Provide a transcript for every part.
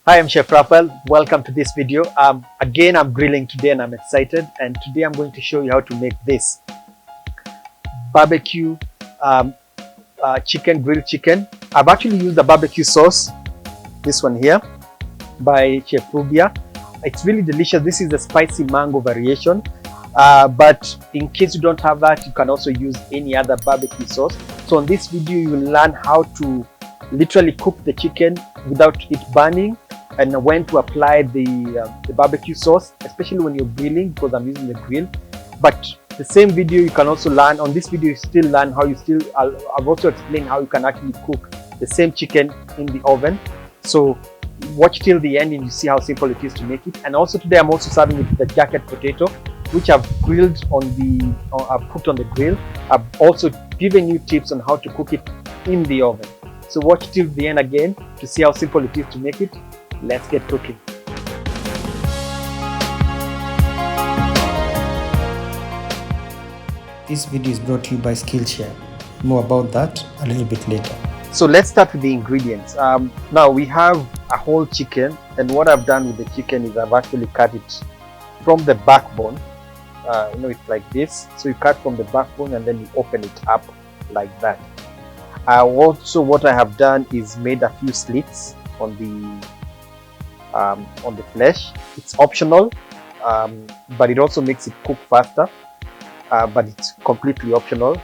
Hi, I'm Chef Raphael. Welcome to this video. Again, I'm grilling today and I'm excited. And today I'm going to show you how to make this barbecue grilled chicken. I've actually used a barbecue sauce, this one here by Chef Rubia. It's really delicious. This is the spicy mango variation. But in case you don't have that, you can also use any other barbecue sauce. So on this video, you will learn how to literally cook the chicken without it burning, and when to apply the barbecue sauce, especially when you're grilling, because I'm using the grill. But the same video you can also learn, on this video you still learn how you I've also explained how you can actually cook the same chicken in the oven. So watch till the end and you see how simple it is to make it. And also today I'm also serving with the jacket potato, which I've grilled I've cooked on the grill. I've also given you tips on how to cook it in the oven. So watch till the end again to see how simple it is to make it. Let's get cooking. This video is brought to you by Skillshare. More about that a little bit later. So let's start with the ingredients. Now we have a whole chicken, and what I've done with the chicken is I've actually cut it from the backbone. It's like this. So you cut from the backbone and then you open it up like that. Also, what I have done is made a few slits on the flesh. It's optional, but it also makes it cook faster. But it's completely optional.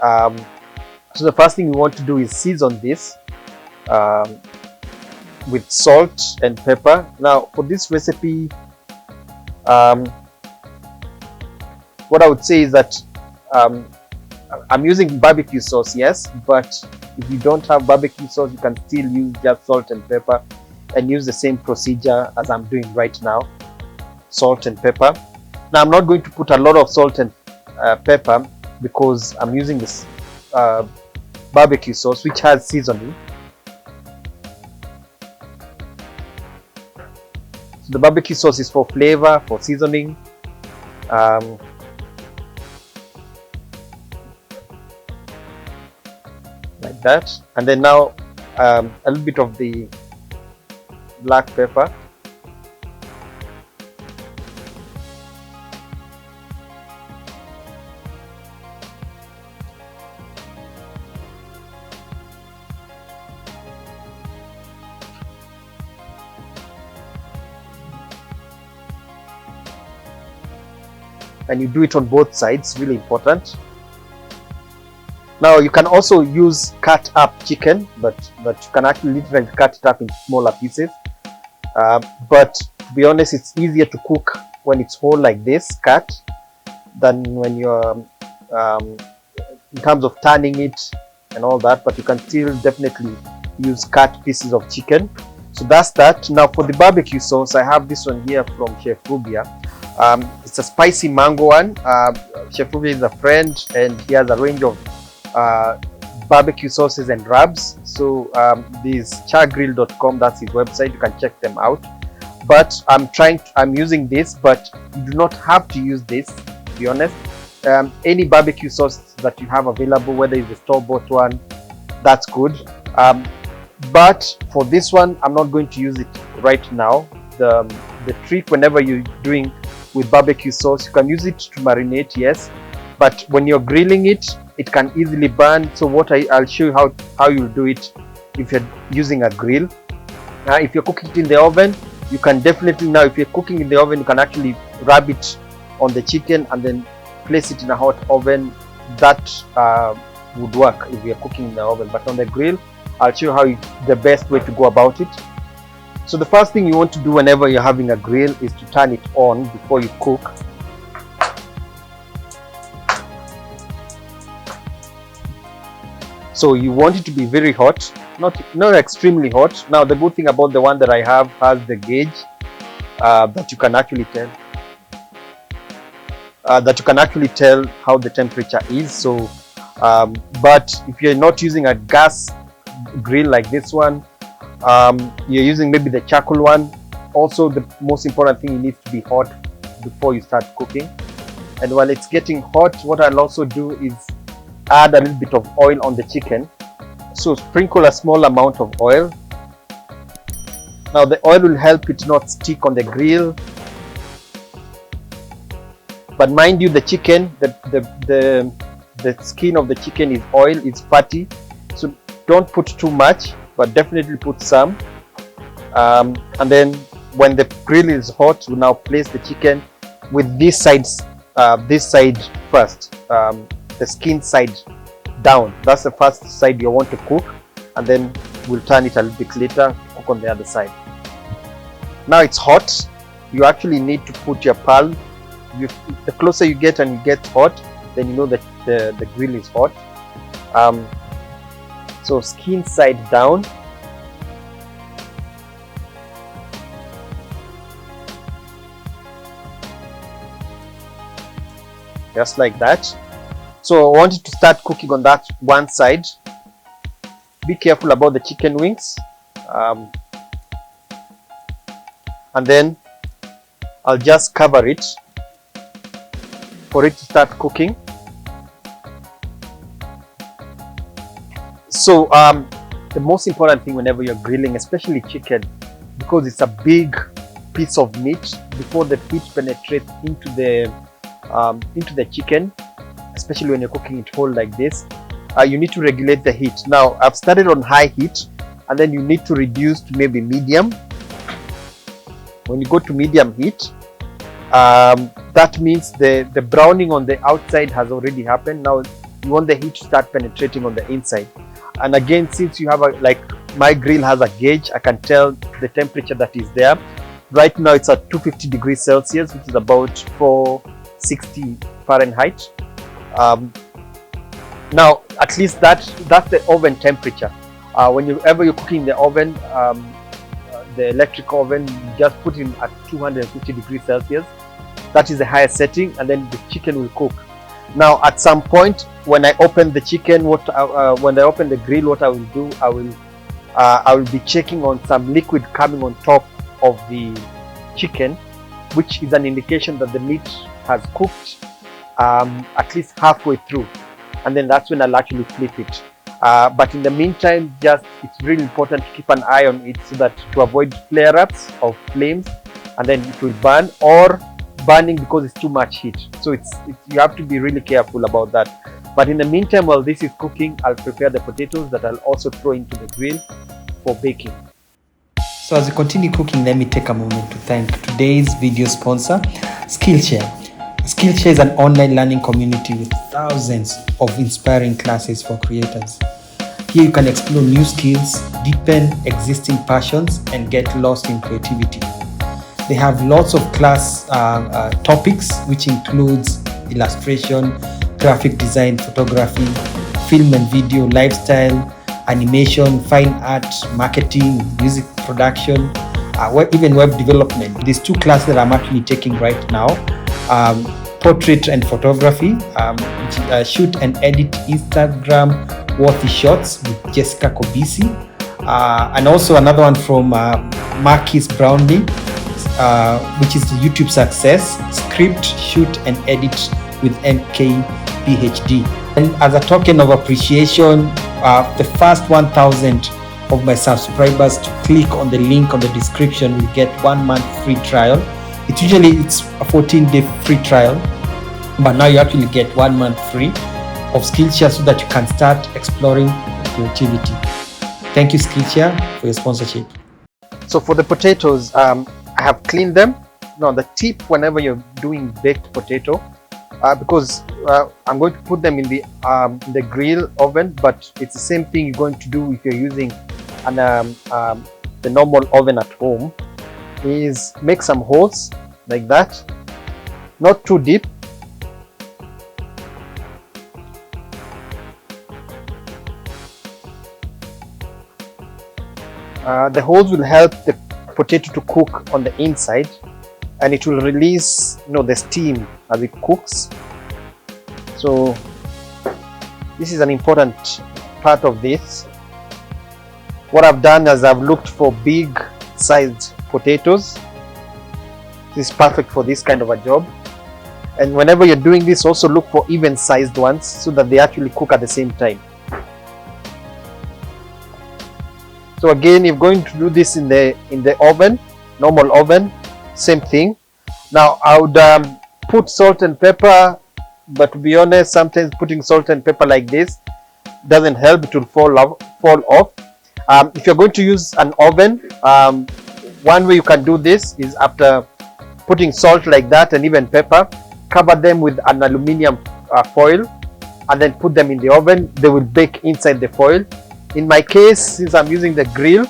So the first thing we want to do is season this with salt and pepper. Now for this recipe, what I would say is that I'm using barbecue sauce, yes, but if you don't have barbecue sauce, you can still use just salt and pepper and use the same procedure as I'm doing right now, salt and pepper. Now I'm not going to put a lot of salt and pepper because I'm using this barbecue sauce which has seasoning. So the barbecue sauce is for flavor, for seasoning. Like that, and then now a little bit of the black pepper, and you do it on both sides, really important. Now you can also use cut up chicken, but you can actually literally cut it up in smaller pieces. But to be honest, it's easier to cook when it's whole like this, cut, than when you're in terms of turning it and all that. But you can still definitely use cut pieces of chicken. So that's that. Now for the barbecue sauce, I have this one here from Chef Rubia. It's a spicy mango one. Chef Rubia is a friend and he has a range of barbecue sauces and rubs. So this chargrill.com, that's his website, you can check them out. But I'm using this, but you do not have to use this, to be honest. Any barbecue sauce that you have available, whether it's the store-bought one, that's good. But for this one, I'm not going to use it right now. The trick whenever you're doing with barbecue sauce, you can use it to marinate, yes, but when you're grilling it, it can easily burn. So I'll show you how you'll do it if you're using a grill. If you're cooking it in the oven, you can definitely, now if you're cooking in the oven, you can actually rub it on the chicken and then place it in a hot oven. That would work if you're cooking in the oven, but on the grill, I'll show you the best way to go about it. So the first thing you want to do whenever you're having a grill is to turn it on before you cook. So you want it to be very hot, not extremely hot. Now the good thing about the one that I have has the gauge that you can actually tell how the temperature is. So but if you're not using a gas grill like this one, you're using maybe the charcoal one. Also, the most important thing, it needs to be hot before you start cooking. And while it's getting hot, what I'll also do is add a little bit of oil on the chicken. So sprinkle a small amount of oil Now the oil will help it not stick on the grill. But mind you, the chicken, the skin of the chicken is oil, it's fatty. So don't put too much, but definitely put some. And then when the grill is hot, we now place the chicken with this side first, the skin side down. That's the first side you want to cook, and then we'll turn it a little bit later, cook on the other side. Now it's hot. You actually need to put your palm. The closer you get and it gets hot, then you know that the grill is hot. So skin side down. Just like that. So I want you to start cooking on that one side. Be careful about the chicken wings. And then I'll just cover it for it to start cooking. So the most important thing whenever you're grilling, especially chicken, because it's a big piece of meat, before the heat penetrates into the chicken, especially when you're cooking it whole like this, you need to regulate the heat. Now I've started on high heat, and then you need to reduce to maybe medium. When you go to medium heat, that means the browning on the outside has already happened. Now you want the heat to start penetrating on the inside. And again, since you have like my grill has a gauge, I can tell the temperature that is there. Right now it's at 250 degrees Celsius, which is about 460 Fahrenheit. Now at least that's the oven temperature. Whenever you're cooking in the oven, the electric oven, you just put in at 250 degrees Celsius. That is the highest setting, and then the chicken will cook. Now at some point when I open the chicken, when I open the grill, what I will do, I will be checking on some liquid coming on top of the chicken, which is an indication that the meat has cooked at least halfway through, and then that's when I'll actually flip it. But in the meantime, it's really important to keep an eye on it so that to avoid flare-ups of flames, and then it will burn, or burning because it's too much heat. So you have to be really careful about that. But in the meantime, while this is cooking, I'll prepare the potatoes that I'll also throw into the grill for baking. So as you continue cooking, let me take a moment to thank today's video sponsor, Skillshare. Skillshare is an online learning community with thousands of inspiring classes for creators. Here you can explore new skills, deepen existing passions, and get lost in creativity. They have lots of class topics, which includes illustration, graphic design, photography, film and video, lifestyle, animation, fine art, marketing, music production, even web development. These two classes that I'm actually taking right now, portrait and photography, shoot and edit Instagram worthy shots with Jessica Kobisi, and also another one from Marquis Brownlee, which is the YouTube success, script, shoot and edit with MK PhD. And as a token of appreciation, the first 1,000 of my subscribers to click on the link on the description will get 1 month free trial. It's a 14-day free trial, but now you actually get 1 month free of Skillshare so that you can start exploring creativity. Thank you, Skillshare, for your sponsorship. So for the potatoes, I have cleaned them. Now the tip whenever you're doing baked potato, because I'm going to put them in the grill oven, but it's the same thing you're going to do if you're using the normal oven at home, is make some holes like that, not too deep. The holes will help the potato to cook on the inside, and it will release the steam as it cooks. So this is an important part of this. What I've done is I've looked for big sized potatoes. This is perfect for this kind of a job. And whenever you're doing this, also look for even sized ones so that they actually cook at the same time. So again, you're going to do this in the oven, normal oven, same thing. Now I would put salt and pepper, but to be honest, sometimes putting salt and pepper like this doesn't help, it will fall off. If you're going to use an oven, one way you can do this is after putting salt like that and even pepper, cover them with an aluminium foil and then put them in the oven. They will bake inside the foil. In my case, since I'm using the grill,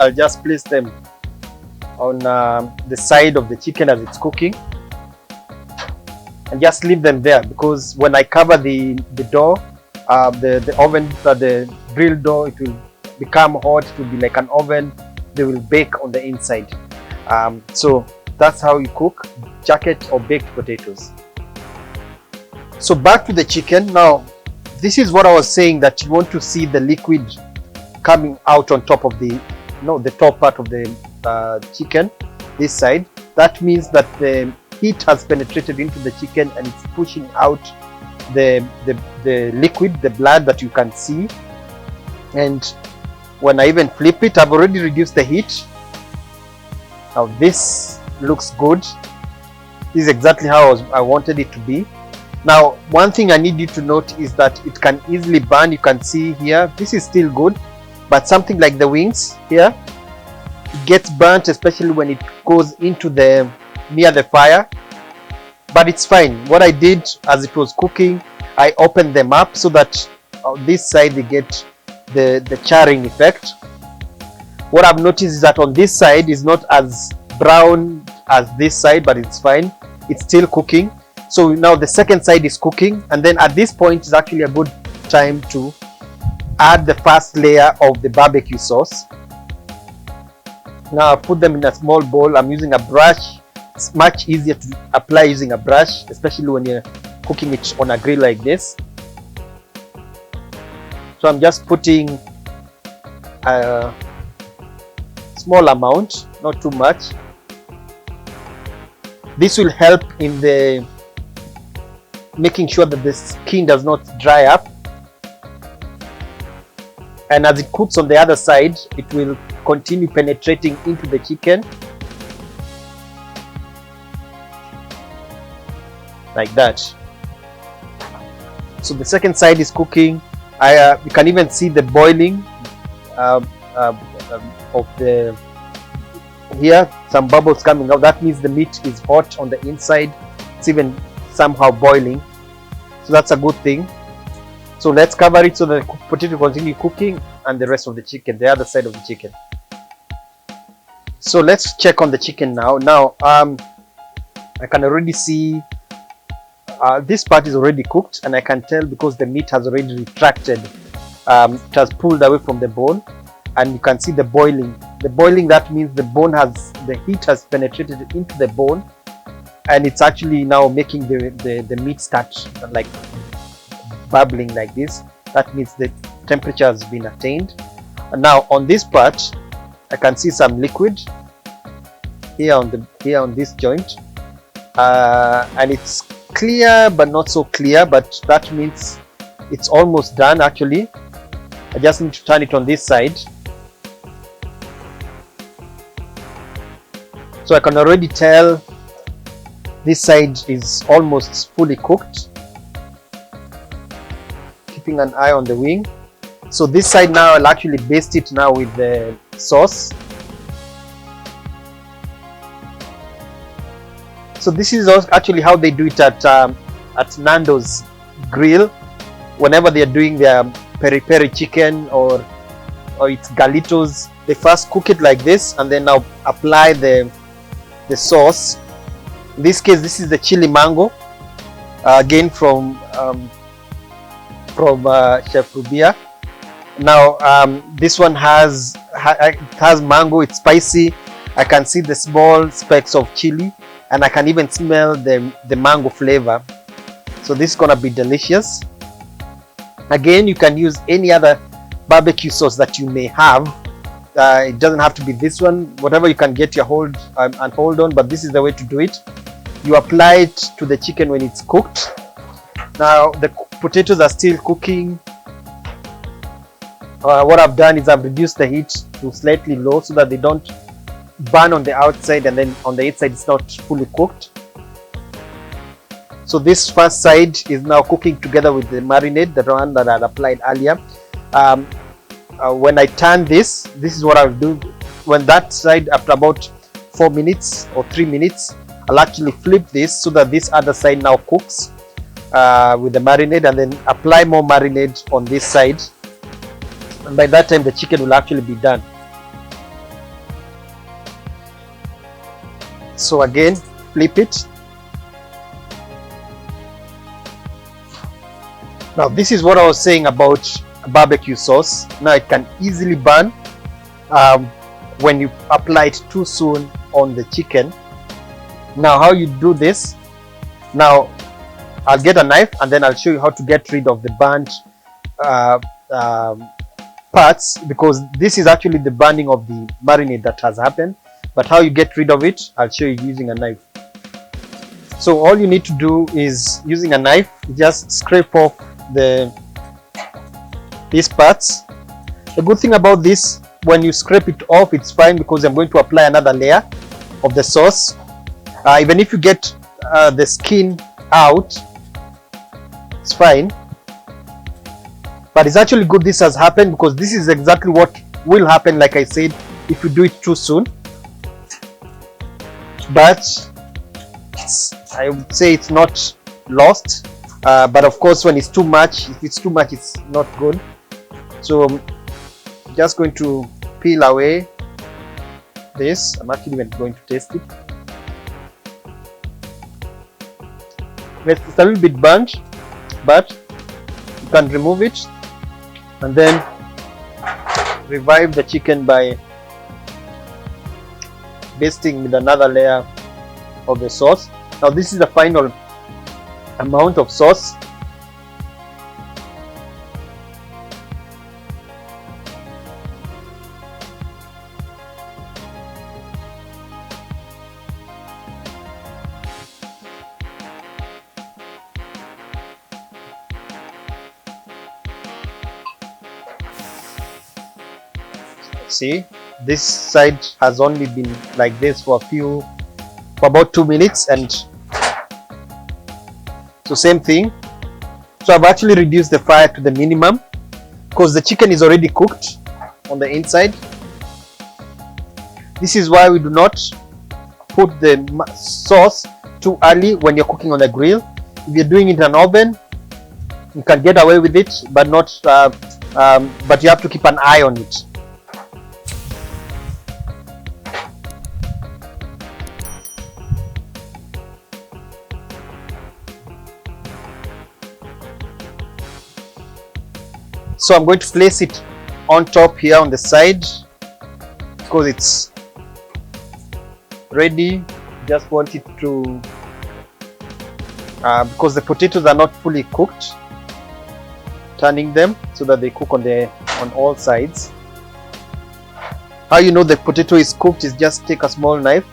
I'll just place them on the side of the chicken as it's cooking and just leave them there, because when I cover the door, the oven, the grill door, it will become hot, it will be like an oven, they will bake on the inside. So that's how you cook jacket or baked potatoes. So back to the chicken. Now this is what I was saying, that you want to see the liquid coming out on top of the top part of the chicken, this side. That means that the heat has penetrated into the chicken and it's pushing out the liquid, the blood that you can see. And when I even flip it, I've already reduced the heat. Now this looks good. This is exactly how I wanted it to be. Now one thing I need you to note is that it can easily burn. You can see here, this is still good, but something like the wings here, it gets burnt, especially when it goes into near the fire, but it's fine. What I did as it was cooking, I opened them up so that on this side they get the charring effect. What I've noticed is that on this side is not as brown as this side, but it's fine, it's still cooking. So now the second side is cooking, and then at this point is actually a good time to add the first layer of the barbecue sauce. Now I put them in a small bowl. I'm using a brush. It's much easier to apply using a brush, especially when you're cooking it on a grill like this. So I'm just putting a small amount, not too much. This will help in the making sure that the skin does not dry up, and as it cooks on the other side, it will continue penetrating into the chicken like that. So the second side is cooking. You can even see the boiling of the here, some bubbles coming out. That means the meat is hot on the inside. It's even somehow boiling, so that's a good thing. So let's cover it so the potato continue cooking and the rest of the chicken, the other side of the chicken. So let's check on the chicken now. I can already see this part is already cooked, and I can tell because the meat has already retracted. It has pulled away from the bone, and you can see the boiling. The boiling, that means the heat has penetrated into the bone, and it's actually now making the meat start like bubbling like this. That means the temperature has been attained. And now on this part, I can see some liquid here on this joint, and it's clear but not so clear, but that means it's almost done. Actually, I just need to turn it on this side, so I can already tell this side is almost fully cooked. Keeping an eye on the wing. So this side now, I'll actually baste it now with the sauce. So this is actually how they do it at Nando's grill. Whenever they are doing their peri peri chicken or it's Galitos, they first cook it like this and then now apply the sauce. In this case, this is the chili mango, again from Chef Rubia. Now this one has mango. It's spicy. I can see the small specks of chili, and I can even smell the mango flavor. So this is gonna be delicious. Again, you can use any other barbecue sauce that you may have. It doesn't have to be this one. Whatever you can get your hold on, but this is the way to do it. You apply it to the chicken when it's cooked. Now the potatoes are still cooking. what I've done is I've reduced the heat to slightly low so that they don't burn on the outside and then on the inside it's not fully cooked. So this first side is now cooking together with the marinade, the one that I had applied earlier. When I turn this is what I'll do. When that side, after about 4 minutes or 3 minutes, I'll actually flip this so that this other side now cooks with the marinade, and then apply more marinade on this side, and by that time the chicken will actually be done. So again, flip it. Now this is what I was saying about barbecue sauce. Now it can easily burn when you apply it too soon on the chicken. Now how you do this, now I'll get a knife and then I'll show you how to get rid of the burnt parts, because this is actually the burning of the marinade that has happened. But how you get rid of it, I'll show you using a knife. So all you need to do is, using a knife, just scrape off these parts. The good thing about this, when you scrape it off, it's fine, because I'm going to apply another layer of the sauce. Even if you get the skin out, it's fine, but it's actually good this has happened, because this is exactly what will happen, like I said, if you do it too soon. But I would say it's not lost, but of course when it's too much, if it's too much, it's not good. So I'm just going to peel away this. I'm actually even going to taste it. It's a little bit burnt, but you can remove it and then revive the chicken by basting with another layer of the sauce. Now this is the final amount of sauce. See, this side has only been like this for about 2 minutes, and so same thing. So I've actually reduced the fire to the minimum because the chicken is already cooked on the inside. This is why we do not put the sauce too early when you're cooking on the grill. If you're doing it in an oven, you can get away with it, but not but you have to keep an eye on it. So I'm going to place it on top here on the side because it's ready. Just want it to because the potatoes are not fully cooked, turning them so that they cook on all sides. How you know the potato is cooked is just take a small knife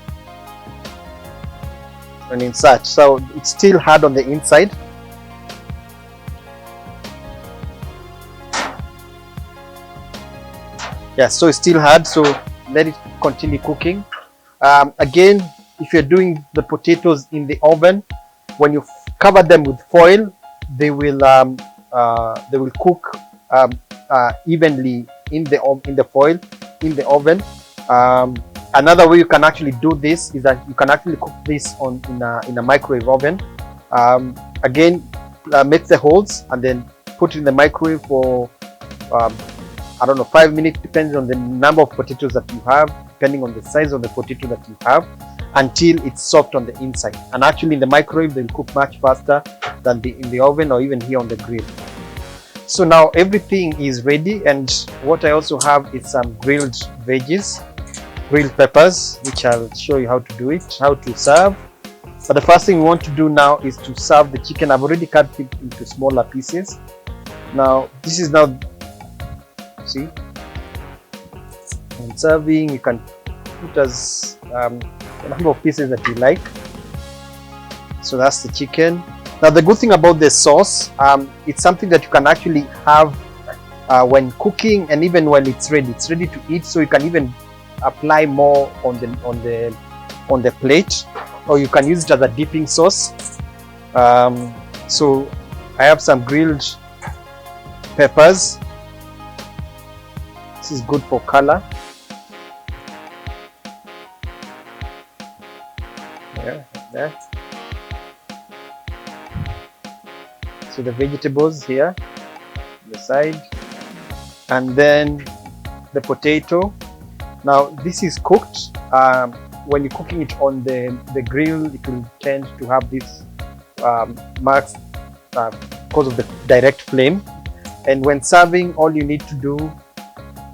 and insert. So it's still hard on the inside. Yeah, so it's still hard, so let it continue cooking. Again, if you're doing the potatoes in the oven, when you cover them with foil, they will cook evenly in the foil in the oven. Another way you can actually do this is that you can actually cook this in a microwave oven. Again, make the holes and then put it in the microwave for I don't know, 5 minutes, depending on the number of potatoes that you have, depending on the size of the potato that you have, until it's soft on the inside. And actually in the microwave, they'll cook much faster than in the oven or even here on the grill. So now everything is ready, and what I also have is some grilled veggies, grilled peppers, which I'll show you how to do it, how to serve. But the first thing we want to do now is to serve the chicken. I've already cut it into smaller pieces. Now this is now, see, when serving you can put as the number of pieces that you like. So that's the chicken. Now the good thing about the sauce, it's something that you can actually have when cooking, and even when it's ready to eat. So you can even apply more on the plate, or you can use it as a dipping sauce. So I have some grilled peppers. This is good for color. Yeah, like that. So the vegetables here on the side, and then the potato. Now this is cooked. When you're cooking it on the grill, it will tend to have this marks because of the direct flame. And when serving, all you need to do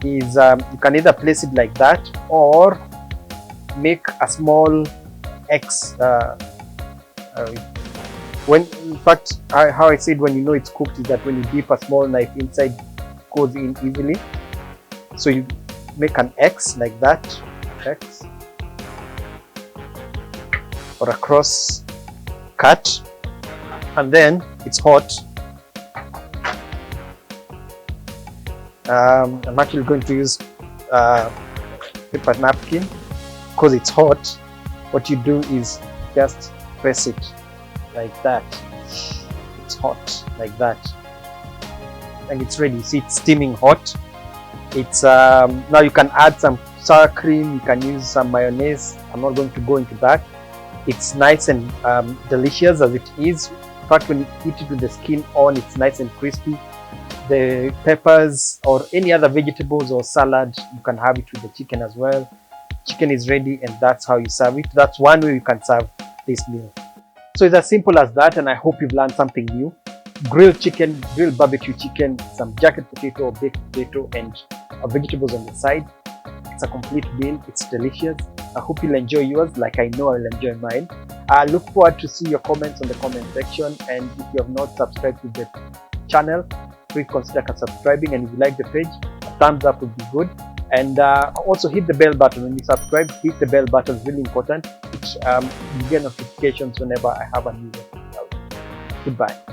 is you can either place it like that, or make a small X. When, in fact, how I said when you know it's cooked is that when you dip a small knife inside, it goes in easily. So you make an X like that, X, or a cross cut, and then it's hot. I'm actually going to use paper napkin because it's hot. What you do is just press it like that. It's hot like that, and it's ready. You see, it's steaming hot. It's now you can add some sour cream. You can use some mayonnaise. I'm not going to go into that. It's nice and delicious as it is. In fact, when you eat it with the skin on, it's nice and crispy. The peppers or any other vegetables or salad, you can have it with the chicken as well. Chicken is ready, and that's how you serve it. That's one way you can serve this meal. So it's as simple as that, and I hope you've learned something new. Grilled chicken, grilled barbecue chicken, some jacket potato or baked potato, and vegetables on the side. It's a complete meal. It's delicious. I hope you'll enjoy yours like I know I'll enjoy mine. I look forward to see your comments on the comment section, and if you have not subscribed to the channel, please consider subscribing, and if you like the page, a thumbs up would be good. And also hit the bell button. When you subscribe, hit the bell button. It's really important. You get notifications whenever I have a new video out. Goodbye.